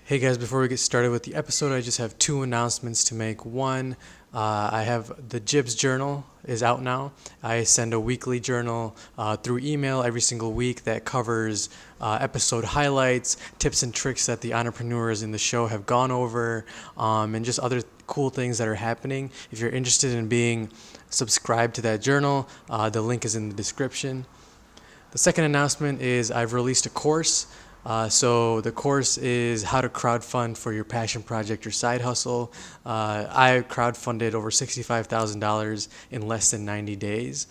Hey guys, before we get started with the episode, I just have two announcements to make. One, I have the Jibs Journal is out now. I send a weekly journal through email every single week that covers episode highlights, tips and tricks that the entrepreneurs in the show have gone over, and just other cool things that are happening. If you're interested in being subscribed to that journal, the link is in the description. The second announcement is I've released a course. So the course is how to crowdfund for your passion project, your side hustle. I crowdfunded over $65,000 in less than 90 days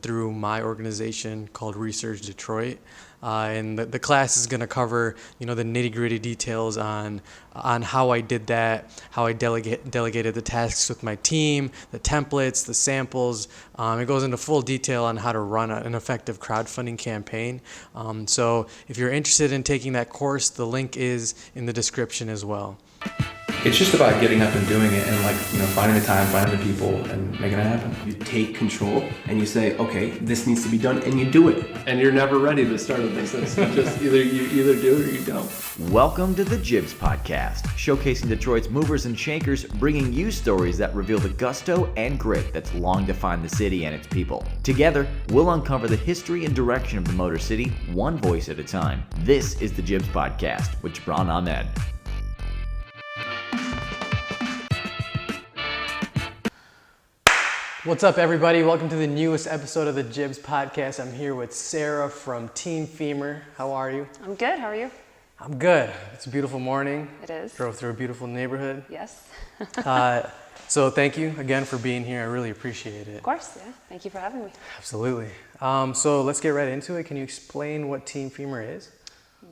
through my organization called Research Detroit. And the class is going to cover, the nitty-gritty details on how I did that, how I delegated the tasks with my team, the templates, the samples. It goes into full detail on how to run an effective crowdfunding campaign. So if you're interested in taking that course, the link is in the description as well. It's just about getting up and doing it and finding the time, finding the people, and making it happen. You take control and you say, okay, this needs to be done, and you do it. And you're never ready to start a business. You either do it or you don't. Welcome to the Jibs Podcast, showcasing Detroit's movers and shakers, bringing you stories that reveal the gusto and grit that's long defined the city and its people. Together, we'll uncover the history and direction of the Motor City, one voice at a time. This is the Jibs Podcast with Jibran Ahmed. What's up, everybody? Welcome to the newest episode of the Jibs Podcast. I'm here with Sarah from Team fEMR. How are you? I'm good. How are you? I'm good. It's a beautiful morning. It is. Drove through a beautiful neighborhood. Yes. So thank you again for being here. I really appreciate it. Of course, yeah. Thank you for having me. Absolutely. So let's get right into it. Can you explain what Team fEMR is?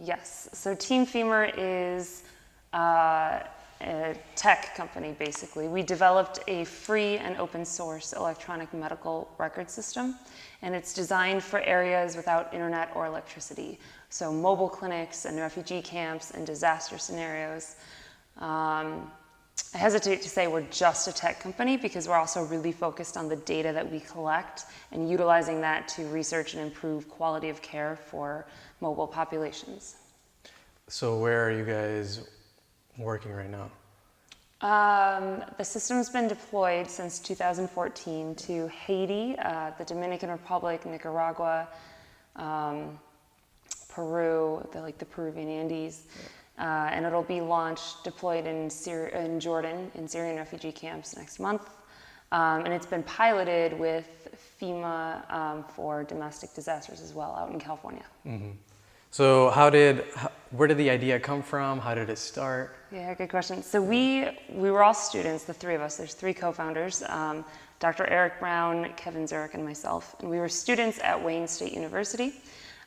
Yes. So Team fEMR is a tech company, basically. We developed a free and open source electronic medical record system, and it's designed for areas without internet or electricity. So mobile clinics and refugee camps and disaster scenarios. I hesitate to say we're just a tech company because we're also really focused on the data that we collect and utilizing that to research and improve quality of care for mobile populations. So where are you guys working right now? The system's been deployed since 2014 to Haiti, the Dominican Republic, Nicaragua, Peru, the Peruvian Andes, and it'll be deployed in Jordan, in Syrian refugee camps next month. And it's been piloted with FEMA for domestic disasters as well out in California. Mm-hmm. So where did the idea come from? How did it start? Yeah, good question. So we were all students, the three of us. There's three co-founders, Dr. Eric Brown, Kevin Zurich, and myself. And we were students at Wayne State University.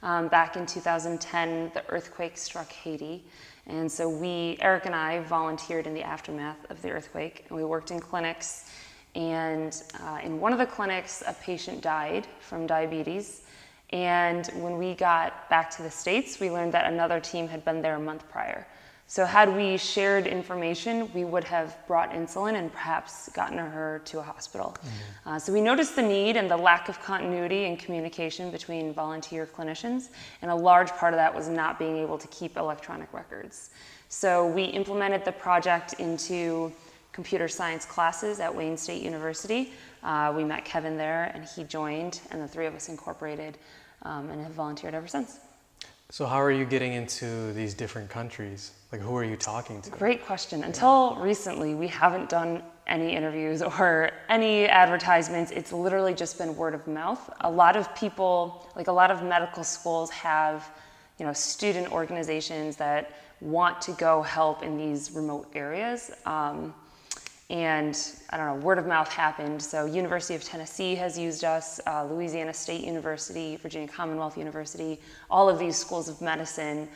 Back in 2010, the earthquake struck Haiti. And so Eric and I volunteered in the aftermath of the earthquake, and we worked in clinics. And in one of the clinics, a patient died from diabetes. And when we got back to the States, we learned that another team had been there a month prior. So had we shared information, we would have brought insulin and perhaps gotten her to a hospital. Mm-hmm. So we noticed the need and the lack of continuity and communication between volunteer clinicians, and a large part of that was not being able to keep electronic records. So we implemented the project into computer science classes at Wayne State University. We met Kevin there, and he joined, and the three of us incorporated and have volunteered ever since. So how are you getting into these different countries? Who are you talking to? Great question. Until recently, we haven't done any interviews or any advertisements. It's literally just been word of mouth. A lot of people, a lot of medical schools have, student organizations that want to go help in these remote areas. And word of mouth happened. So University of Tennessee has used us, Louisiana State University, Virginia Commonwealth University, all of these schools of medicine,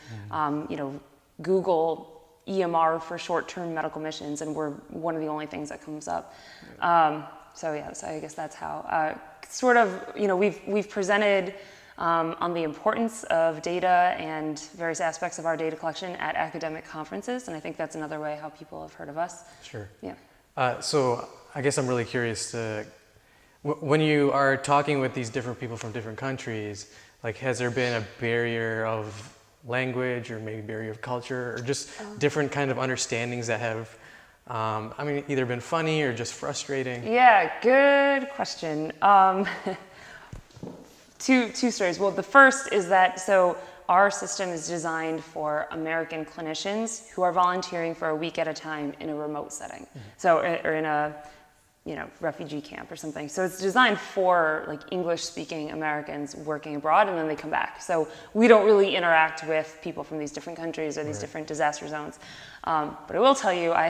Google EMR for short-term medical missions, and we're one of the only things that comes up. So I guess that's how. We've presented on the importance of data and various aspects of our data collection at academic conferences, and I think that's another way how people have heard of us. Sure. Yeah. So I guess I'm really curious when you are talking with these different people from different countries, has there been a barrier of language or maybe barrier of culture, or just different kind of understandings that have, either been funny or just frustrating? Yeah, good question. Two stories. Well, the first is that, so our system is designed for American clinicians who are volunteering for a week at a time in a remote setting. So, or in a, refugee camp or something. So it's designed for like English-speaking Americans working abroad, and then they come back. So we don't really interact with people from these different countries or these different disaster zones. But I will tell you, I,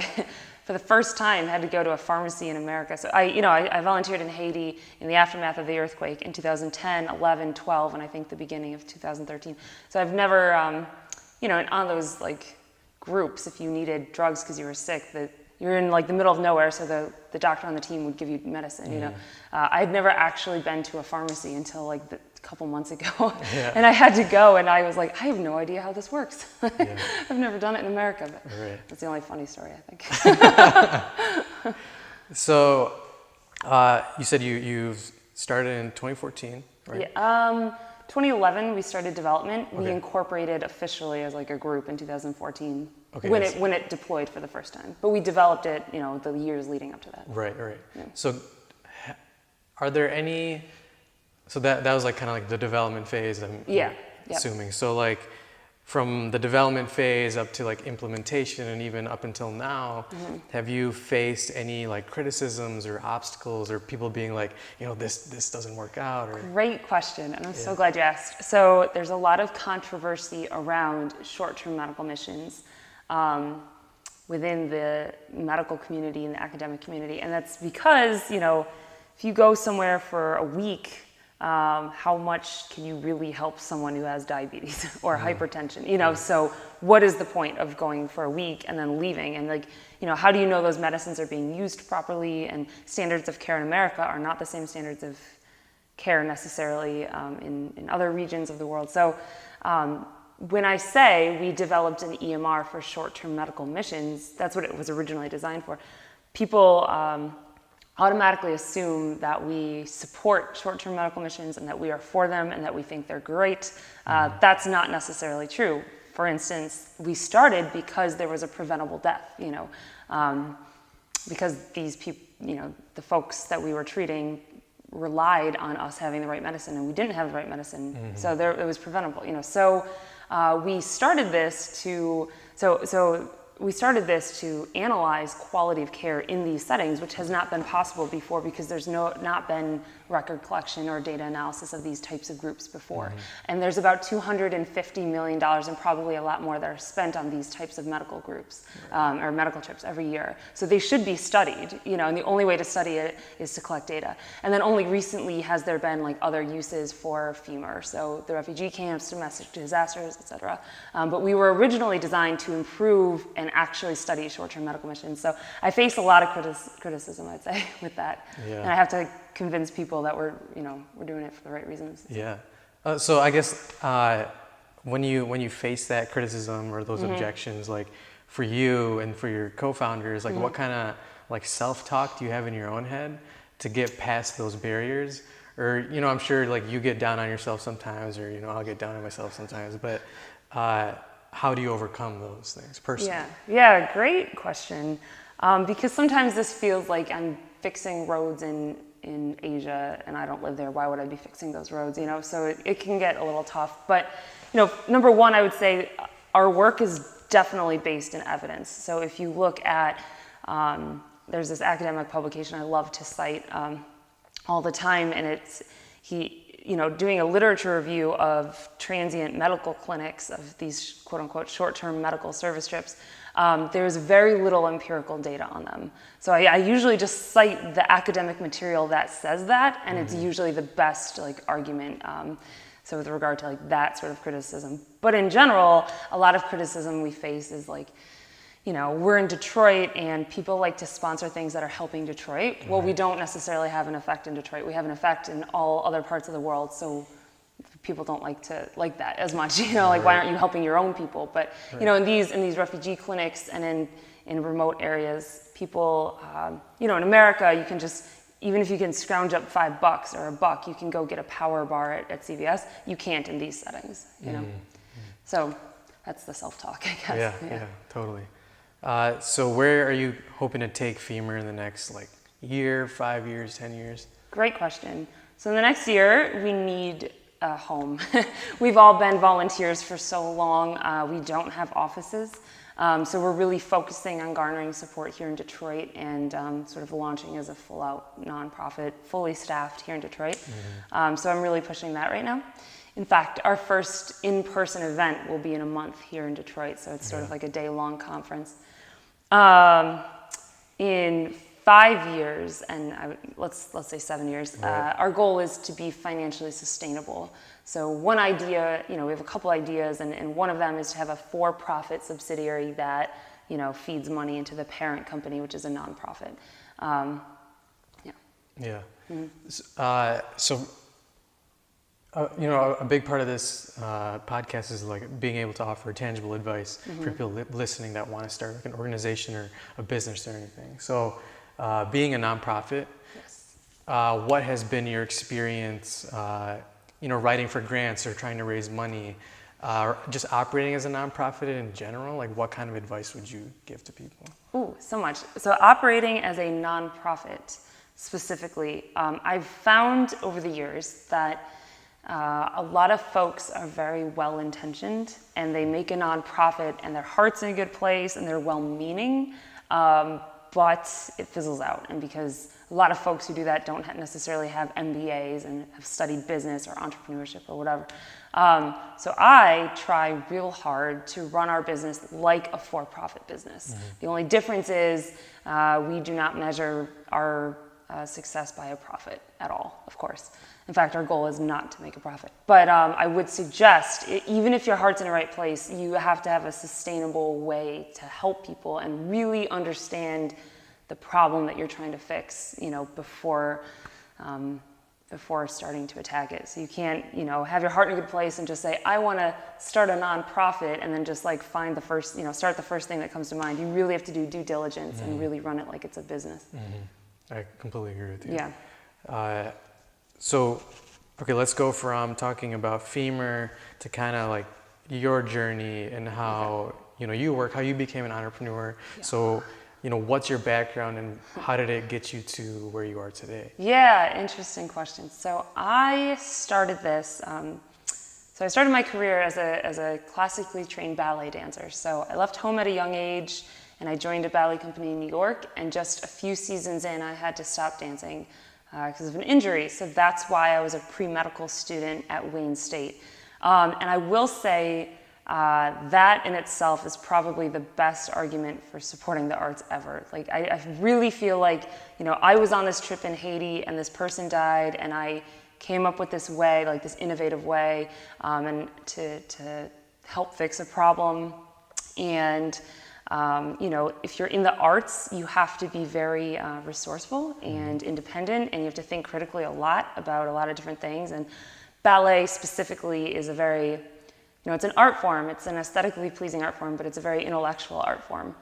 for the first time, had to go to a pharmacy in America. So I volunteered in Haiti in the aftermath of the earthquake in 2010, 11, 12, and I think the beginning of 2013. So I've never, on those like groups, if you needed drugs because you were sick, you're in like the middle of nowhere, so the doctor on the team would give you medicine, I'd never actually been to a pharmacy until like a couple months ago. And I had to go, and I was like, I have no idea how this works. I've never done it in America, but that's the only funny story, I think. So you said you started in 2014, right? Yeah, 2011 we started development. We incorporated officially as like a group in 2014. When it deployed for the first time, but we developed it, the years leading up to that. Right. Yeah. So, are there any? So that was like kind of like the development phase. I'm assuming. So like, from the development phase up to like implementation and even up until now, have you faced any like criticisms or obstacles or people being like, this doesn't work out? Or Great question, and I'm so glad you asked. So there's a lot of controversy around short-term medical missions. Within the medical community and the academic community. And that's because, if you go somewhere for a week, how much can you really help someone who has diabetes or hypertension? So what is the point of going for a week and then leaving? And how do you know those medicines are being used properly? And standards of care in America are not the same standards of care necessarily in other regions of the world. So when I say we developed an EMR for short-term medical missions, that's what it was originally designed for. People automatically assume that we support short-term medical missions and that we are for them and that we think they're great. That's not necessarily true. For instance, we started because there was a preventable death, because these people, the folks that we were treating relied on us having the right medicine, and we didn't have the right medicine, so it was preventable. So we started this to analyze quality of care in these settings, which has not been possible before because there's not been record collection or data analysis of these types of groups before. And there's about $250 million and probably a lot more that are spent on these types of medical groups or medical trips every year. So they should be studied, and the only way to study it is to collect data. And then only recently has there been like other uses for fEMR, so the refugee camps, domestic disasters, et cetera. But we were originally designed to improve and actually study short-term medical missions. So I face a lot of criticism, I'd say, with that. And I have to convince people that we're doing it for the right reasons. So I guess when you face that criticism or those objections, like for you and for your co-founders, like what kind of like self-talk do you have in your own head to get past those barriers? Or I'm sure like you get down on yourself sometimes, or I'll get down on myself sometimes, but how do you overcome those things personally? Yeah, great question. Because sometimes this feels like I'm fixing roads in Asia and I don't live there. Why would I be fixing those roads? So it can get a little tough. But number one, I would say our work is definitely based in evidence. So if you look at, there's this academic publication I love to cite all the time, and it's doing a literature review of transient medical clinics, of these quote unquote short-term medical service trips. There's very little empirical data on them. So I usually just cite the academic material that says that, and it's usually the best argument. So with regard to that sort of criticism. But in general, a lot of criticism we face is we're in Detroit and people like to sponsor things that are helping Detroit. Well, we don't necessarily have an effect in Detroit. We have an effect in all other parts of the world. So people don't like that as much, why aren't you helping your own people? But, in these refugee clinics and in remote areas, people, in America, you can just, even if you can scrounge up $5 or $1, you can go get a power bar at CVS. You can't in these settings, So that's the self-talk, I guess. Yeah, totally. So where are you hoping to take fEMR in the next year, 5 years, 10 years? Great question. So in the next year, we need a home. We've all been volunteers for so long. We don't have offices. So we're really focusing on garnering support here in Detroit and sort of launching as a full-out nonprofit, fully staffed here in Detroit. So I'm really pushing that right now. In fact, our first in-person event will be in a month here in Detroit, so it's sort of like a day-long conference. In 5 years, and let's say 7 years, our goal is to be financially sustainable. So one idea, we have a couple ideas, and one of them is to have a for-profit subsidiary that, feeds money into the parent company, which is a nonprofit. A big part of this podcast is being able to offer tangible advice for people listening that want to start an organization or a business or anything. So being a nonprofit, what has been your experience, writing for grants or trying to raise money, just operating as a nonprofit in general? What kind of advice would you give to people? Ooh, so much. So operating as a nonprofit specifically, I've found over the years that a lot of folks are very well-intentioned and they make a nonprofit and their heart's in a good place and they're well-meaning, but it fizzles out. And because a lot of folks who do that don't necessarily have MBAs and have studied business or entrepreneurship or whatever. So I try real hard to run our business like a for-profit business. The only difference is we do not measure our success by a profit at all, of course. In fact, our goal is not to make a profit. But I would suggest, even if your heart's in the right place, you have to have a sustainable way to help people and really understand the problem that you're trying to fix, before starting to attack it. So you can't, have your heart in a good place and just say, I want to start a nonprofit, and then just find the first, start the first thing that comes to mind. You really have to do due diligence and really run it like it's a business. I completely agree with you. Yeah. So, okay, let's go from talking about fEMR to kind of your journey and how, you work, how you became an entrepreneur. Yeah. So, what's your background and how did it get you to where you are today? Yeah, interesting question. So I started this, I started my career as a classically trained ballet dancer. So I left home at a young age and I joined a ballet company in New York, and just a few seasons in, I had to stop dancing because of an injury. So that's why I was a pre-medical student at Wayne State. And I will say that in itself is probably the best argument for supporting the arts ever. I really feel like, I was on this trip in Haiti and this person died, and I came up with this way, this innovative way, and to help fix a problem. And if you're in the arts, you have to be very resourceful and independent, and you have to think critically a lot about a lot of different things. And ballet specifically is a very, it's an art form. It's an aesthetically pleasing art form, but it's a very intellectual art form.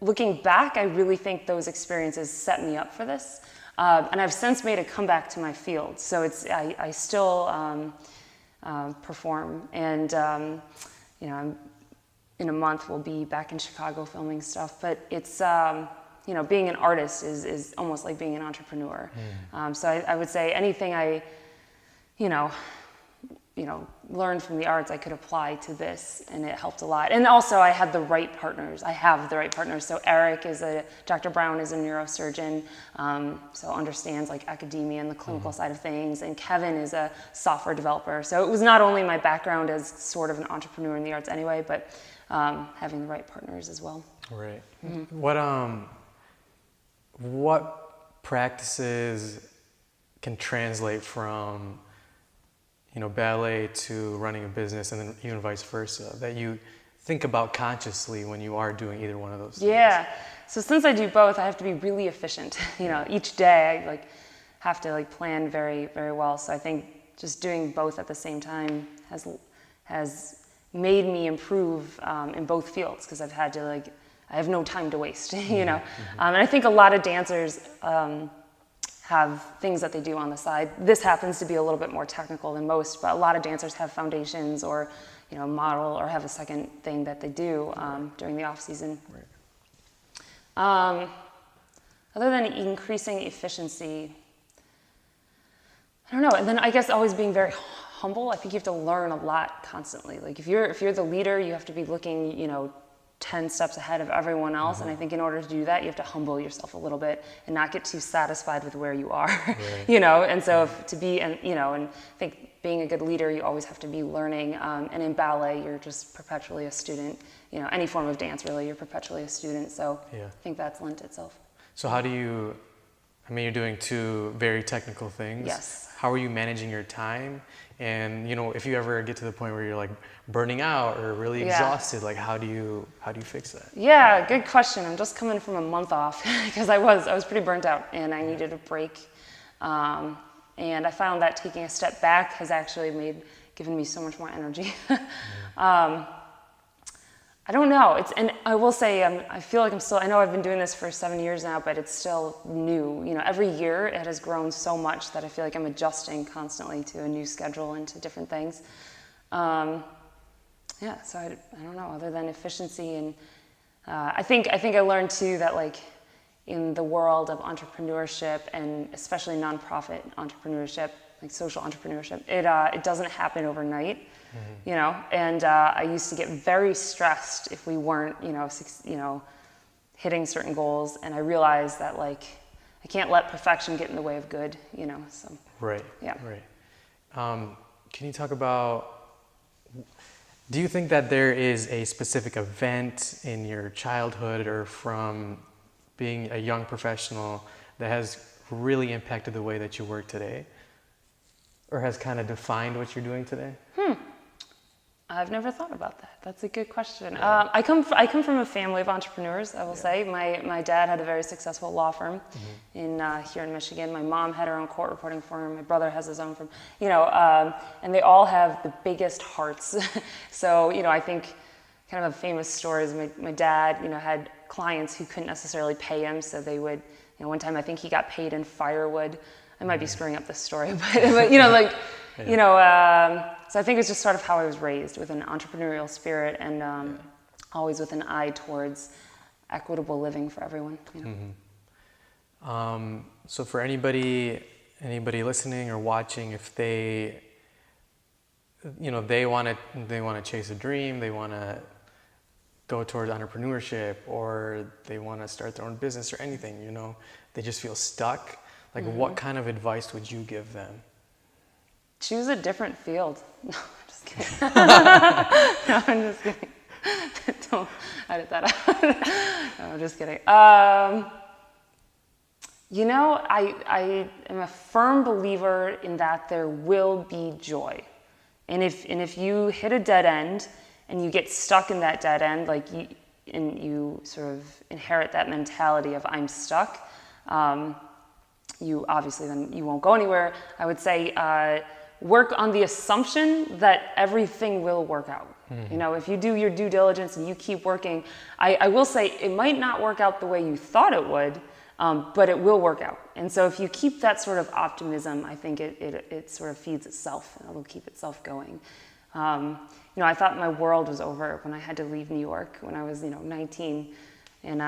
Looking back, I really think those experiences set me up for this. And I've since made a comeback to my field. So I still perform, and in a month we'll be back in Chicago filming stuff, but it's, being an artist is almost like being an entrepreneur. So I would say anything I, learned from the arts, I could apply to this, and it helped a lot. And also I had the right partners. I have the right partners. So Eric Dr. Brown is a neurosurgeon, so understands academia and the clinical side of things. And Kevin is a software developer. So it was not only my background as sort of an entrepreneur in the arts anyway, but having the right partners as well. Right. What practices can translate from ballet to running a business, and then even vice versa, that you think about consciously when you are doing either one of those things? Yeah. So since I do both, I have to be really efficient. Each day I have to plan very, very well. So I think just doing both at the same time has made me improve in both fields, because I've had to I have no time to waste, And I think a lot of dancers have things that they do on the side. This happens to be a little bit more technical than most, but a lot of dancers have foundations or, model or have a second thing that they do during the off season. Right. Other than increasing efficiency, I don't know. And then I guess always being very humble. I think you have to learn a lot constantly. Like if you're the leader, you have to be looking, 10 steps ahead of everyone else. Mm-hmm. And I think in order to do that, you have to humble yourself a little bit and not get too satisfied with where you are, right. And so and I think being a good leader, you always have to be learning. And in ballet, you're just perpetually a student, any form of dance, really, you're perpetually a student. So I think that's lent itself. So how do you, you're doing two very technical things. Yes. How are you managing your time? And, if you ever get to the point where you're like burning out or really exhausted, like how do you fix that? Yeah, good question. I'm just coming from a month off because I was pretty burnt out and I needed a break. And I found that taking a step back has actually given me so much more energy. I don't know. And I will say, I feel like I know I've been doing this for 7 years now, but it's still new. Every year it has grown so much that I feel like I'm adjusting constantly to a new schedule and to different things. So I don't know, other than efficiency. And I think I learned too that like in the world of entrepreneurship and especially nonprofit entrepreneurship, like social entrepreneurship, it doesn't happen overnight. Mm-hmm. And I used to get very stressed if we weren't, hitting certain goals. And I realized that like, I can't let perfection get in the way of good, so. Right, yeah. Right. Can you talk about, do you think that there is a specific event in your childhood or from being a young professional that has really impacted the way that you work today? Or has kind of defined what you're doing today? I've never thought about that. That's a good question. I come from a family of entrepreneurs, I will say. My dad had a very successful law firm here in Michigan. My mom had her own court reporting firm. My brother has his own firm. And they all have the biggest hearts. So, I think kind of a famous story is my dad, had clients who couldn't necessarily pay him. So they would, one time I think he got paid in firewood. I might be screwing up this story, but so I think it's just sort of how I was raised, with an entrepreneurial spirit and always with an eye towards equitable living for everyone. Mm-hmm. So for anybody listening or watching, if they want to chase a dream, they want to go towards entrepreneurship, or they want to start their own business or anything, they just feel stuck. Like, what kind of advice would you give them? Choose a different field. No, I'm just kidding. No, I'm just kidding. Don't edit that out. No, I'm just kidding. I am a firm believer in that there will be joy. And if you hit a dead end and you get stuck in that dead end, you sort of inherit that mentality of I'm stuck, you obviously then you won't go anywhere. I would say work on the assumption that everything will work out. Mm-hmm. If you do your due diligence and you keep working, I will say it might not work out the way you thought it would, but it will work out. And so if you keep that sort of optimism, I think it sort of feeds itself and it'll keep itself going. I thought my world was over when I had to leave New York when I was 19. And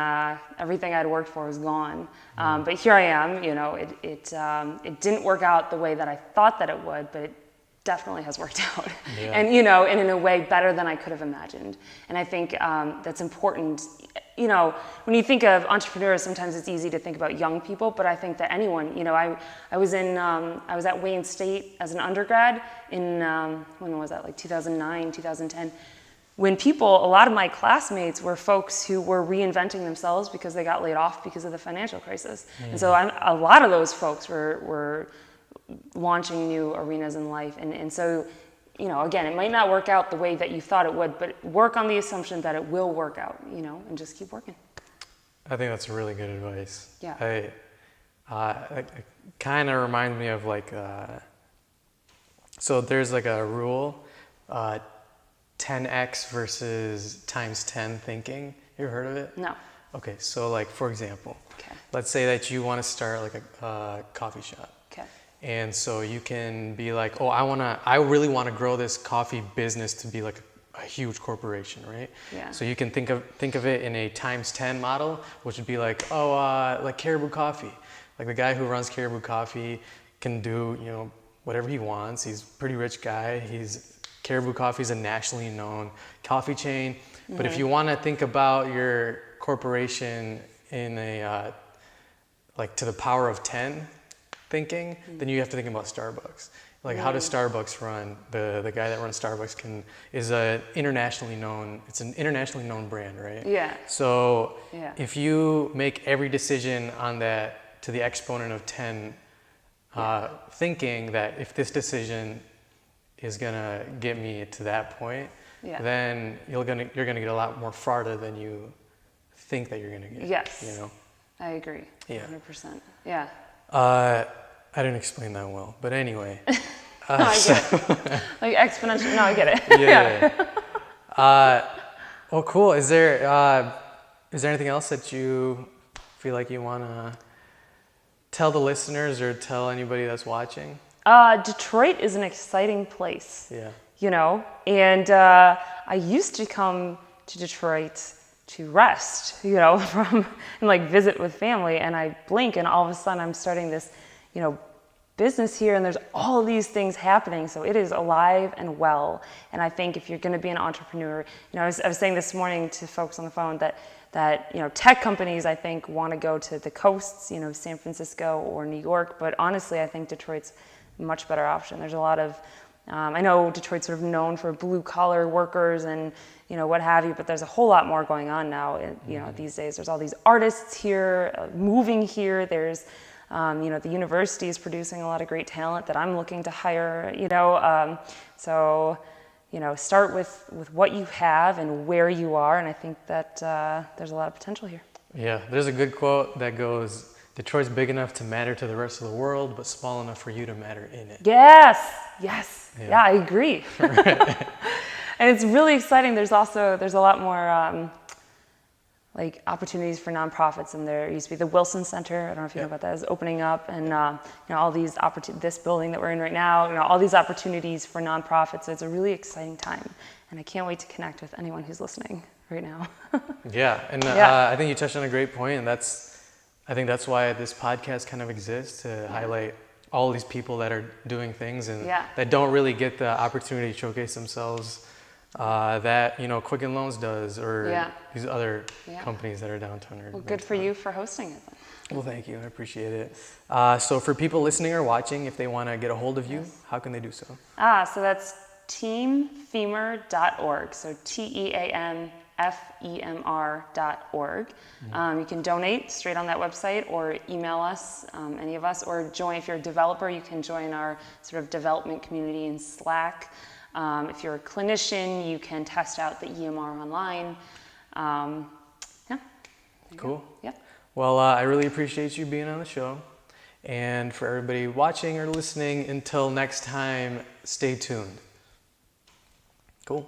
everything I'd worked for was gone. But here I am, it didn't work out the way that I thought that it would, but it definitely has worked out. Yeah. And, and in a way better than I could have imagined. And I think that's important. When you think of entrepreneurs, sometimes it's easy to think about young people, but I think that anyone, I was at Wayne State as an undergrad in, when was that, like 2009, 2010. When a lot of my classmates were folks who were reinventing themselves because they got laid off because of the financial crisis. Mm. And so a lot of those folks were launching new arenas in life. And so, again, it might not work out the way that you thought it would, but work on the assumption that it will work out, and just keep working. I think that's really good advice. Yeah. It kind of reminds me of so there's like a rule, 10x versus times 10 thinking. You ever heard of it? No. Okay, so like for example, Okay. let's say that you want to start like a coffee shop. Okay. And so you can be like, oh, I really want to grow this coffee business to be like a huge corporation, right? Yeah. So you can think of it in a times 10 model, which would be like, like Caribou Coffee. Like the guy who runs Caribou Coffee can do, whatever he wants. He's a pretty rich guy. Caribou Coffee is a nationally known coffee chain. But if you want to think about your corporation in a like to the power of 10 thinking, then you have to think about Starbucks. Like how does Starbucks run? The guy that runs Starbucks is an internationally known brand, right? Yeah. So Yeah. if you make every decision on that to the exponent of 10, thinking that if this decision is gonna get me to that point, then you're gonna get a lot more farther than you think that you're gonna get. Yes. I agree. Yeah. 100%. Yeah. I didn't explain that well, but anyway. No, I get it. Like exponential. No, I get it. Yeah. Well, cool. Is there anything else that you feel like you want to tell the listeners or tell anybody that's watching? Detroit is an exciting place. Yeah. And I used to come to Detroit to rest, and like visit with family, and I blink and all of a sudden I'm starting this, business here, and there's all these things happening. So it is alive and well. And I think if you're going to be an entrepreneur, I was saying this morning to folks on the phone that tech companies, I think, want to go to the coasts, San Francisco or New York. But honestly, I think Detroit's a much better option. There's a lot of, I know Detroit's sort of known for blue collar workers and, what have you, but there's a whole lot more going on now. These days, there's all these artists here, moving here. There's, the university is producing a lot of great talent that I'm looking to hire, so, start with what you have and where you are. And I think that there's a lot of potential here. Yeah, there's a good quote that goes, Detroit's big enough to matter to the rest of the world, but small enough for you to matter in it. Yes, yeah, I agree. And it's really exciting. There's a lot more like opportunities for nonprofits, and there used to be the Wilson Center. I don't know if you know about that. Is opening up, and all these this building that we're in right now. All these opportunities for nonprofits. So it's a really exciting time, and I can't wait to connect with anyone who's listening right now. I think you touched on a great point, and I think that's why this podcast kind of exists, to highlight all these people that are doing things and that don't really get the opportunity to showcase themselves. That Quicken Loans does, or these other companies that are downtown. Well, good for you for hosting it then. Well, thank you. I appreciate it. So for people listening or watching, if they want to get a hold of you, how can they do so? So that's teamfemr.org. So TEAMFEMR.org. You can donate straight on that website, or email us, any of us, or join. If you're a developer, you can join our sort of development community in Slack. If you're a clinician, you can test out the EMR online. Cool. Yep. Well, I really appreciate you being on the show. And for everybody watching or listening, until next time, stay tuned. Cool.